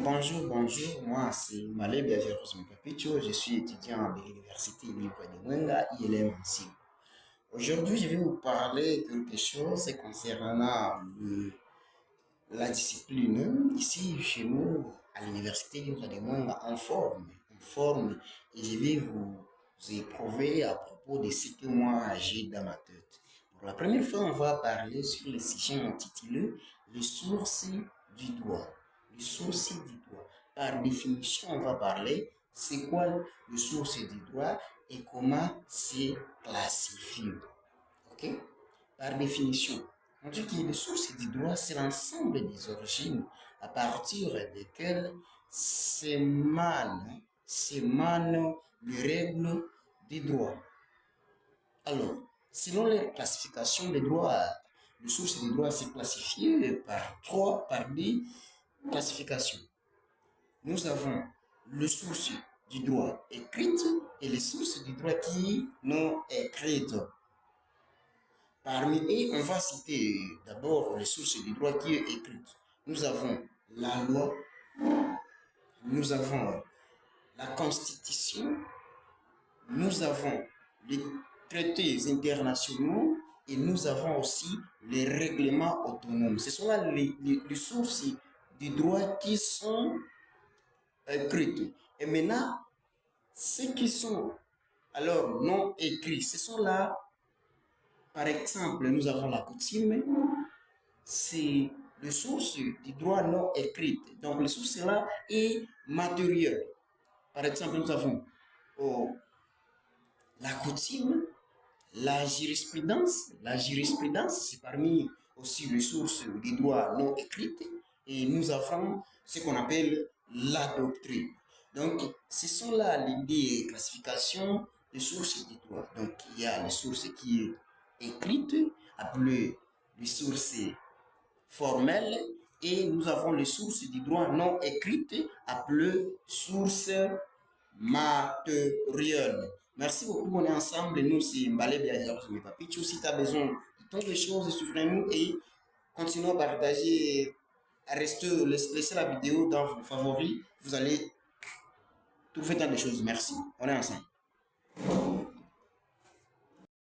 Bonjour, moi c'est Malé Biavirus Mkapicho, je suis étudiant de l'Université libre de Mwenga, ILM ici. Aujourd'hui, je vais vous parler de quelque chose concernant la discipline. Ici, chez nous, à l'Université libre de Mwenga, on forme, et je vais vous éprouver à propos de ce que moi j'ai dans ma tête. Pour la première fois, on va parler sur le sujet intitulé les sources du droit. Les sources du droit. Par définition, on va parler c'est quoi les sources du droit et comment c'est classifié. Ok? Par définition, on dit que les sources du droit, c'est l'ensemble des origines à partir desquelles s'émanent les règles du droit. Alors, selon les classifications des droits, les sources du droit c'est classifié par des classifications. Nous avons les sources du droit écrites et les sources du droit qui non écrites. Parmi eux, on va citer d'abord les sources du droit qui est écrite. Nous avons la loi, nous avons la constitution, nous avons les traités internationaux et nous avons aussi les règlements autonomes. Ce sont là les sources du droit qui sont écrites. Et maintenant, ceux qui sont alors non écrits, ce sont là, par exemple, nous avons la coutume, c'est les sources du droit non écrites. Donc, les sources là est matérielle. Par exemple, nous avons oh, la coutume, la jurisprudence, c'est parmi aussi les sources des droits non écrites. Et nous avons ce qu'on appelle la doctrine. Donc, ce sont là les classifications des sources des droits. Donc, il y a les sources qui sont écrites, appelées les sources formelles, et nous avons les sources du droit non écrites, appelées sources matériel. Merci beaucoup, on est ensemble. Nous, c'est Mbalé Biajar, mes papichou. Si tu as besoin de tant de choses, suivez-nous et continuons à partager. Restez, laissez la vidéo dans vos favoris. Vous allez trouver tant de choses. Merci. On est ensemble.